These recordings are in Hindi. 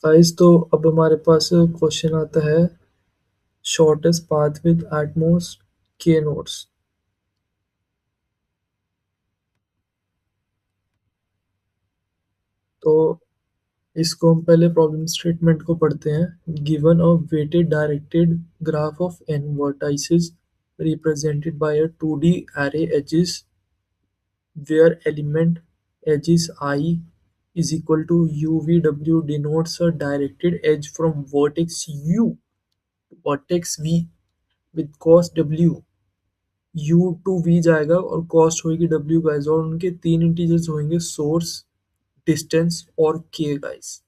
गाइस तो अब हमारे पास क्वेश्चन आता है shortest path with at most K nodes. तो इसको हम पहले प्रॉब्लम स्टेटमेंट को पढ़ते हैं। Given a weighted directed graph of n vertices represented by a 2D array edges where element edges I is equal to UVW denotes a directed edge from vertex U to vertex V with cost W। U to V जाएगा और कॉस्ट होगी डब्ल्यू गाइस, और उनके तीन इंटीजर्स होंगे सोर्स, डिस्टेंस और K guys.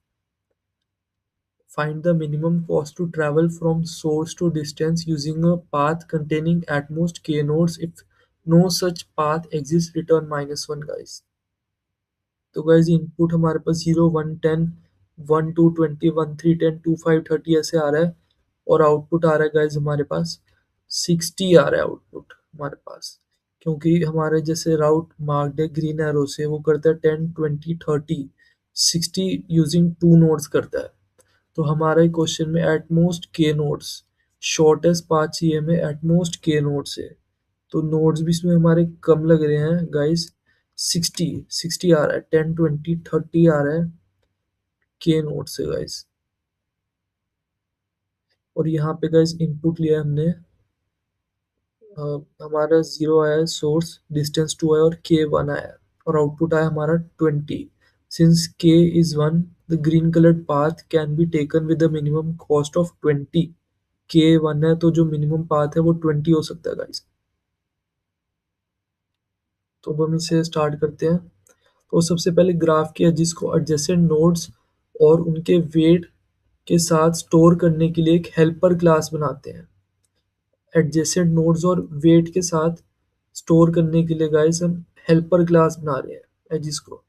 Find the minimum cost to travel from source to distance using a path containing at most K nodes if no such path exist return -1 guys. तो गाइस इनपुट हमारे पास 0 1 10 1 2 20 1 3 10 2 5 30 ऐसे आ रहा है, और आउटपुट आ रहा है गाइस हमारे पास 60 आ रहा है आउटपुट हमारे पास। क्योंकि हमारे जैसे राउट मार्क्ड है ग्रीन एरो से, वो करता है 10 20 30 60 यूजिंग टू नोड्स करता है। तो हमारे क्वेश्चन में eight most K nodes, shortest path चाहिए हमें एट मोस्ट के नोड से। तो नोड्स भी इसमें हमारे कम लग रहे हैं गाइस। 60 60 आ रहा है, 10 20 30 आ रहा है के नोड से गाइस। और यहाँ पे गाइस इनपुट लिया है हमने, हमारा 0 आया है सोर्स, डिस्टेंस 2 आया और के 1 आया है, और आउटपुट आया हमारा 20। सिंस के is 1 the green coloured path can be taken with the minimum cost of 20। के 1 है तो जो मिनिमम पाथ है वो 20 हो सकता है गाइस। तो अब हम इसे स्टार्ट करते हैं। तो सबसे पहले ग्राफ के एजिस को एडजेसेंट नोड्स और उनके वेट के साथ स्टोर करने के लिए एक हेल्पर क्लास बनाते हैं। एडजेसेंट नोड्स और वेट के साथ स्टोर करने के लिए गाइस हम हेल्पर क्लास बना रहे हैं एजिस को।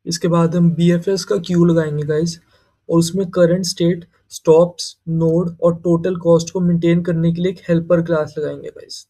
इसके बाद हम BFS का क्यू लगाएंगे गाइस, और उसमें करंट स्टेट, स्टॉप्स, नोड और टोटल कॉस्ट को मेंटेन करने के लिए एक हेल्पर क्लास लगाएंगे गाइस।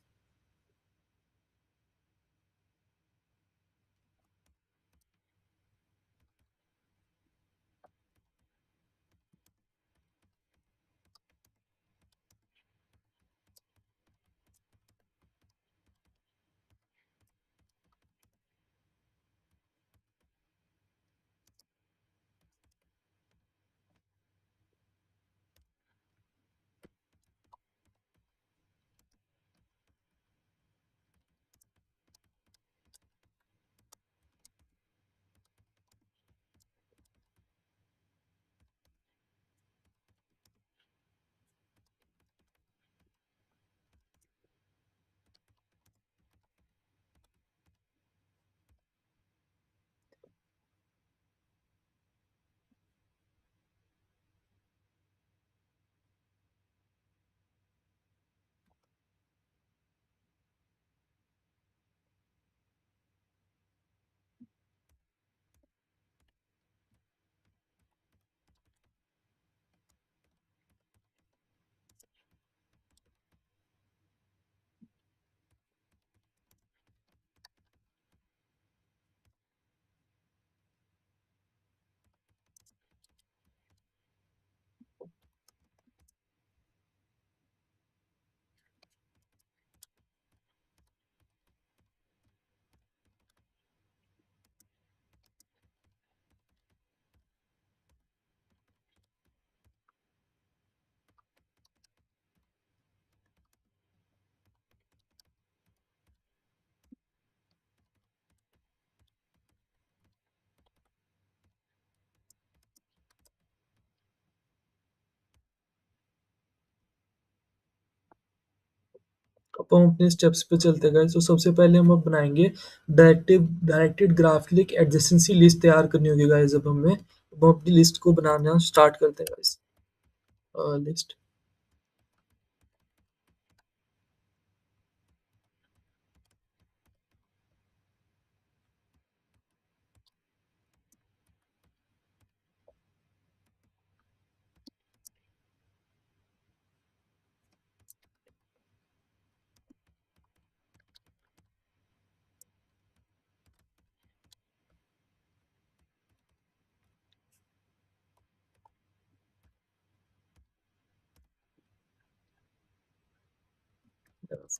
अब हम अपने स्टेप्स पे चलते हैं गाइस। तो सबसे पहले हम अब बनाएंगे डायरेक्टेड ग्राफ के लिए एक एडजेसेंसी लिस्ट तैयार करनी होगी गाइस। अब हमें अब हम अपनी लिस्ट को बनाना स्टार्ट करते हैं guys. List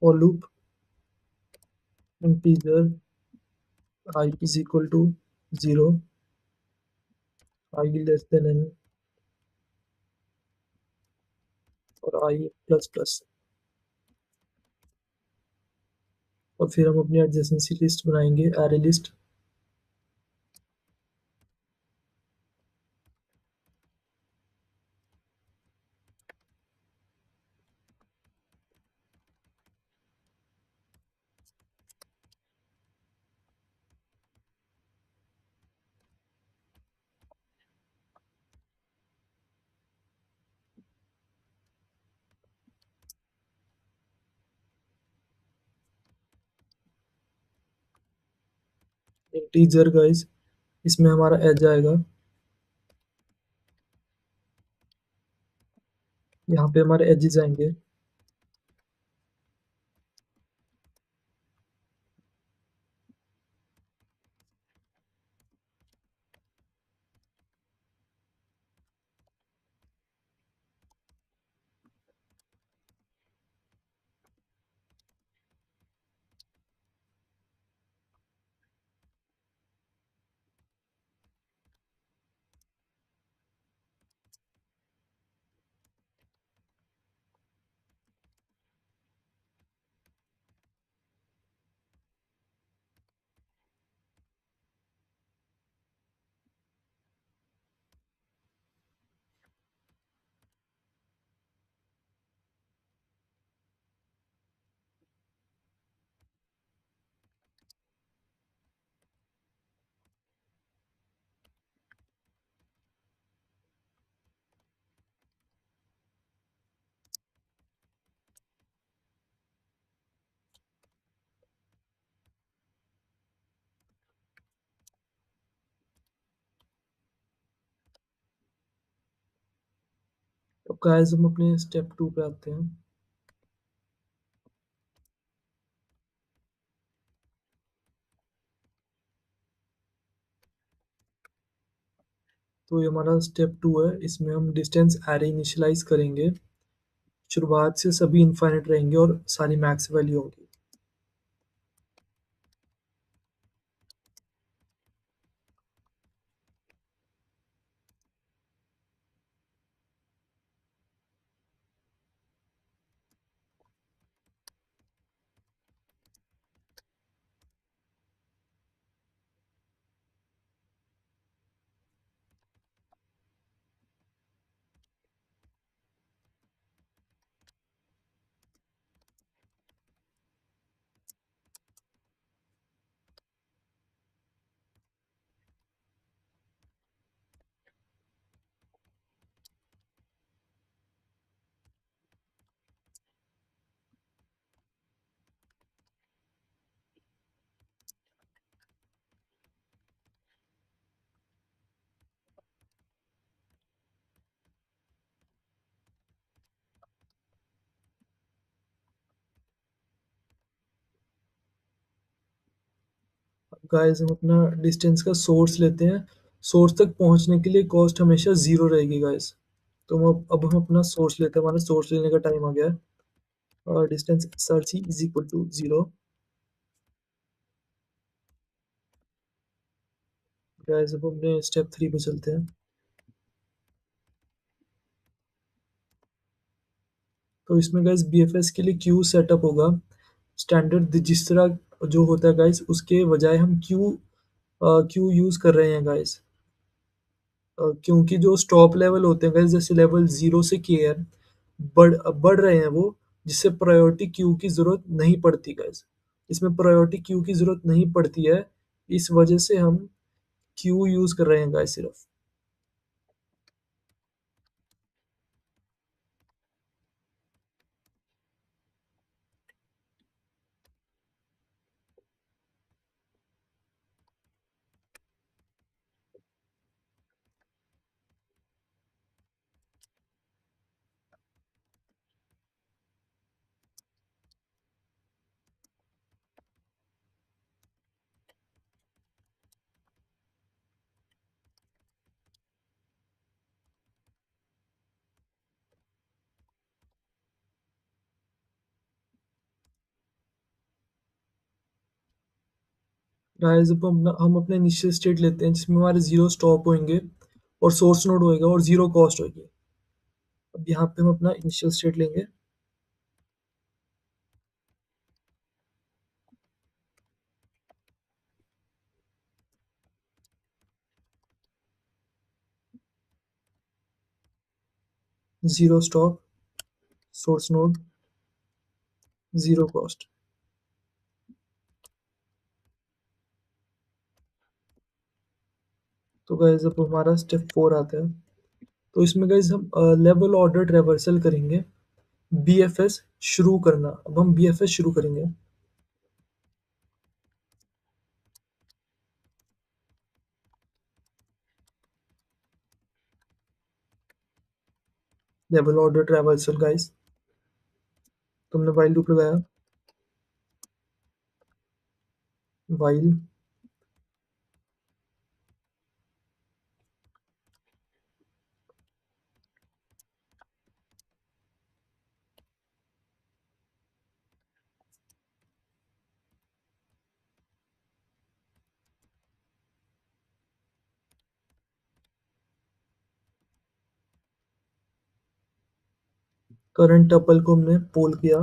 for loop integer I is equal to 0, I less than n और I प्लस प्लस। और फिर हम अपनी एडजेसेंसी लिस्ट बनाएंगे, एरे लिस्ट। इंटीजर गाइस, इसमें हमारा एज आएगा, यहाँ पे हमारे एजेस आएंगे। अब गाइस हम अपने स्टेप 2 पे आते हैं। तो ये हमारा स्टेप 2 है, इसमें हम डिस्टेंस एरे इनिशियलाइज करेंगे। शुरुआत से सभी इनफाइनाइट रहेंगे और सारी मैक्स वैल्यू होंगी। गाइस हम अपना डिस्टेंस का सोर्स लेते हैं। सोर्स तक पहुंचने के लिए कॉस्ट हमेशा जीरो रहेगी गाइस। तो अब हम अपना सोर्स लेते हैं, हमारा सोर्स लेने का टाइम आ गया है। और distance SRC is equal to 0। Guys अब अपने स्टेप 3 पे चलते हैं। तो इसमें गाइस BFS के लिए क्यू सेटअप होगा स्टैंडर्ड रजिस्टर जो होता है गाइस, उसके बजाय हम क्यू यूज़ कर रहे हैं गाइस। क्योंकि जो स्टॉप लेवल होते हैं गाइस, जैसे लेवल 0 से KN बढ़ बढ़ रहे हैं वो, जिससे प्रायोरिटी क्यू की ज़रूरत नहीं पड़ती गाइस। इसमें प्रायोरिटी क्यू की ज़रूरत नहीं पड़ती है, इस वजह से हम क्यू यूज़ कर रहे हैं गाइस सिर्फ। गाइस अब हम अपने इनिशियल स्टेट लेते हैं जिसमें हमारे ज़ीरो स्टॉप होंगे और सोर्स नोड होएगा और ज़ीरो कॉस्ट होगी। अब यहाँ पे हम अपना इनिशियल स्टेट लेंगे। Zero stop, source node, zero cost. तो गाइस अब हमारा स्टेप 4 आता है। तो इसमें गाइस हम लेवल ऑर्डर ट्रैवर्सल करेंगे। बीएफएस शुरू करना, अब हम बीएफएस शुरू करेंगे। लेवल ऑर्डर ट्रैवर्सल गाइस, तुमने व्हाइल लूप लगाया। व्हाइल करंट टपल को हमने पोल किया।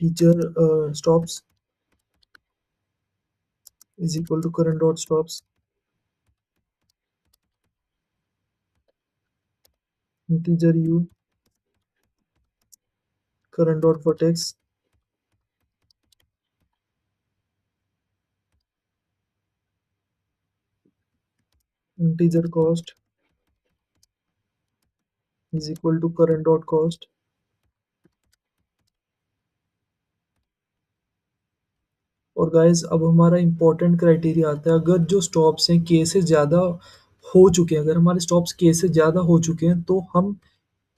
Teacher stops is equal to current dot stops, integer U, current dot vertex, integer cost is equal to current dot cost. और गाइस अब हमारा इंपॉर्टेंट क्राइटेरिया आता है, अगर जो स्टॉप्स हैं के से ज़्यादा हो चुके हैं, अगर हमारे स्टॉप्स के से ज़्यादा हो चुके हैं तो हम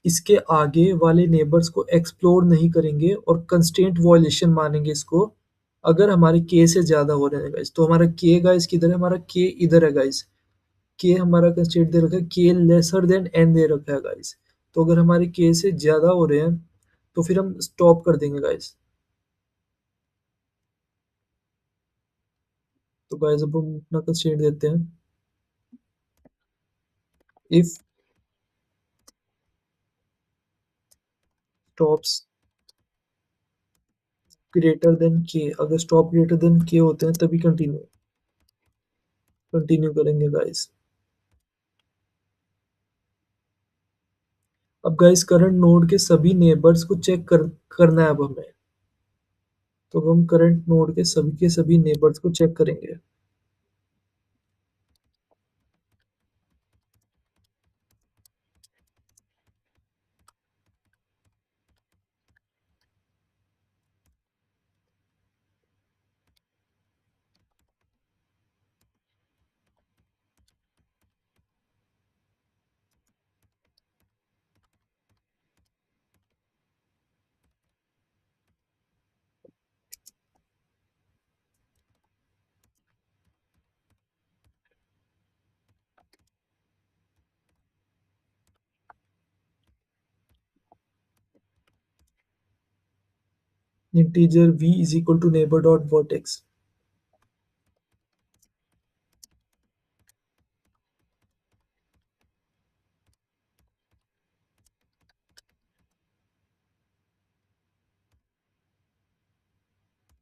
इसके आगे वाले नेबर्स को एक्सप्लोर नहीं करेंगे और कंस्ट्रेंट वॉयलेशन मानेंगे इसको। अगर हमारे के से ज़्यादा हो रहे हैं गाइस, तो हमारा के गाइस किधर है, हमारा के इधर है गाइस। के हमारा कंस्ट्रेंट दे रखा है, के लेसर देन एन दे रखा है गाइस। तो अगर हमारे के से ज़्यादा हो रहे हैं तो फिर हम स्टॉप कर देंगे गाइस। तो गाइस अब हम अपना कंस्ट्रेंट देते हैं, इफ स्टॉप्स ग्रेटर देन के, अगर स्टॉप ग्रेटर देन के होते हैं तभी कंटिन्यू कंटिन्यू करेंगे गाइस। अब गाइस करंट नोड के सभी नेबर्स को चेक करना है अब हमें। तो हम करंट नोड के सभी नेबर्स को चेक करेंगे। Integer v is equal to neighbour dot vertex.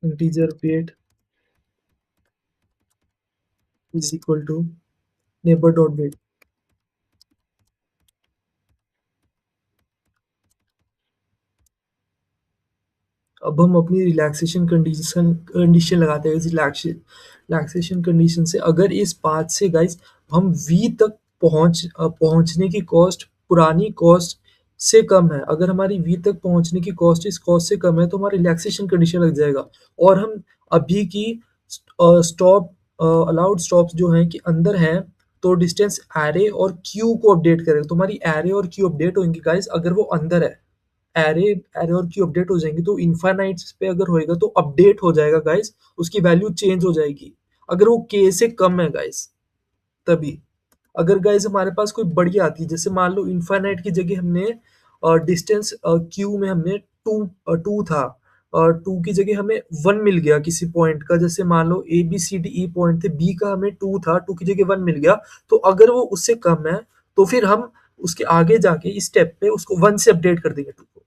Integer weight is equal to neighbour dot weight. अब हम अपनी रिलैक्सेशन कंडीशन लगाते हैं। रिलैक्सेशन कंडीशन से अगर इस पाथ से गाइस हम वी तक पहुंचने की कॉस्ट पुरानी कॉस्ट से कम है, अगर हमारी वी तक पहुंचने की कॉस्ट इस कॉस्ट से कम है तो हमारा रिलैक्सेशन कंडीशन लग जाएगा। और हम अभी की स्टॉप अलाउड स्टॉप्स जो हैं कि अंदर हैं, तो डिस्टेंस एरे और क्यू को अपडेट करेगा। तो हमारी एरे और क्यू अपडेट होंगी गाइस अगर वो अंदर है। एरे एरे और क्यू अपडेट हो जाएंगी, तो इनफाइनाइट पे अगर होएगा तो अपडेट हो जाएगा गाइस, उसकी वैल्यू चेंज हो जाएगी अगर वो के से कम है गाइस। तभी अगर गाइस हमारे पास कोई बड़ी आती है, जैसे मान लो इनफाइनाइट की जगह हमने डिस्टेंस क्यू में हमने टू टू था, और टू की जगह हमें वन मिल गया किसी पॉइंट का, जैसे मान लो A B C D E point थे, बी का हमें टू था, टू की जगह वन मिल गया। तो अगर वो उससे कम है तो फिर हम उसके आगे जाके इस स्टेप पे उसको वन से अपडेट कर देंगे टू को।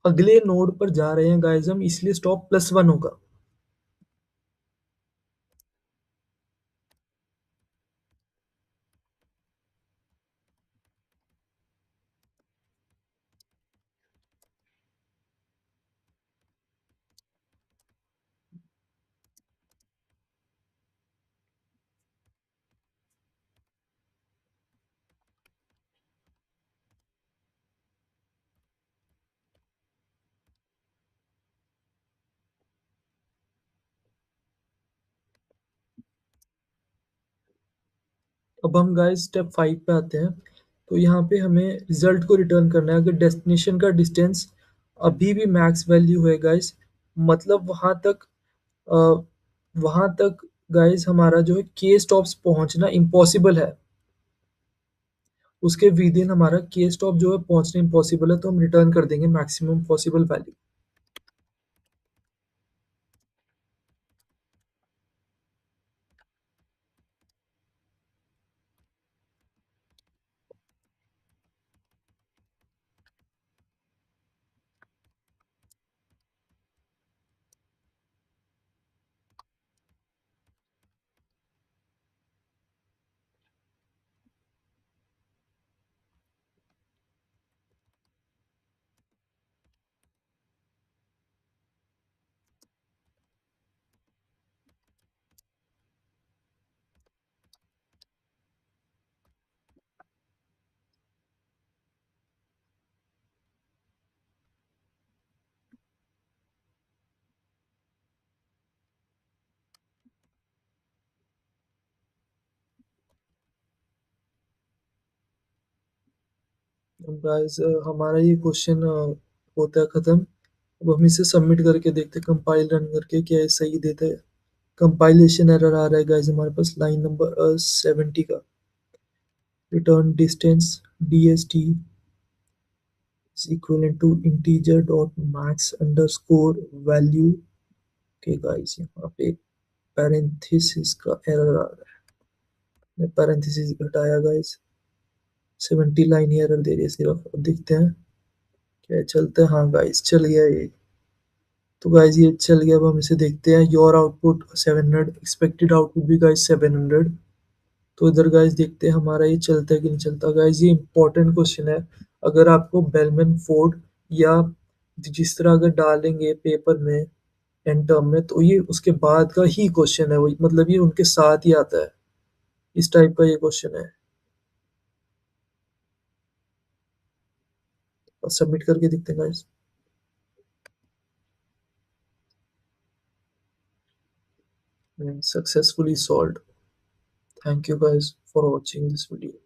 अगले नोड पर जा रहे हैं गाइस हम, इसलिए स्टॉप प्लस वन होगा। अब हम गाइस स्टेप 5 पे आते हैं। तो यहाँ पे हमें रिजल्ट को रिटर्न करना है। अगर डेस्टिनेशन का डिस्टेंस अभी भी मैक्स वैल्यू है गाइस, मतलब अ, वहाँ तक गाइस हमारा जो है के स्टॉप्स पहुँचना इम्पॉसिबल है। उसके विद इन हमारा के स्टॉप जो है पहुँचना इम्पॉसिबल है, तो हम रिटर्न कर देंगे मैक्सिमम पॉसिबल वैल्यू। अब गाइस हमारा ये क्वेश्चन होता है खत्म। अब हम इसे सबमिट करके देखते हैं, कंपाइल रन करके क्या ये सही देता है। कंपाइलेशन एरर आ रहा है गाइस हमारे पास लाइन नंबर 70 का। Return distance dst is equivalent to integer dot max underscore value। के गाइस यहाँ पे पैरेंथेसिस का एरर आ रहा है, पैरेंथेसिस घटाया गाइस। 70 लाइन ही एरर दे रही है सिर्फ। अब देखते हैं क्या चलता है। हाँ गाइस चल गया ये। तो गाइस ये चल गया। अब हम इसे देखते हैं। योर आउटपुट 700, एक्सपेक्टेड आउटपुट भी गाइस 700। तो इधर गाइस देखते हैं हमारा ये चलता है कि नहीं चलता। गाइस ये इंपॉर्टेंट क्वेश्चन है। अगर आपको बेलमैन फोर्ड या जिस तरह अगर डालेंगे पेपर में एंड टर्म में, तो ये उसके बाद का ही क्वेश्चन है। वही मतलब ये उनके साथ ही आता है। इस टाइप का ये क्वेश्चन है। और सबमिट करके देखते हैं guys. Successfully solved. Thank you guys for watching this video.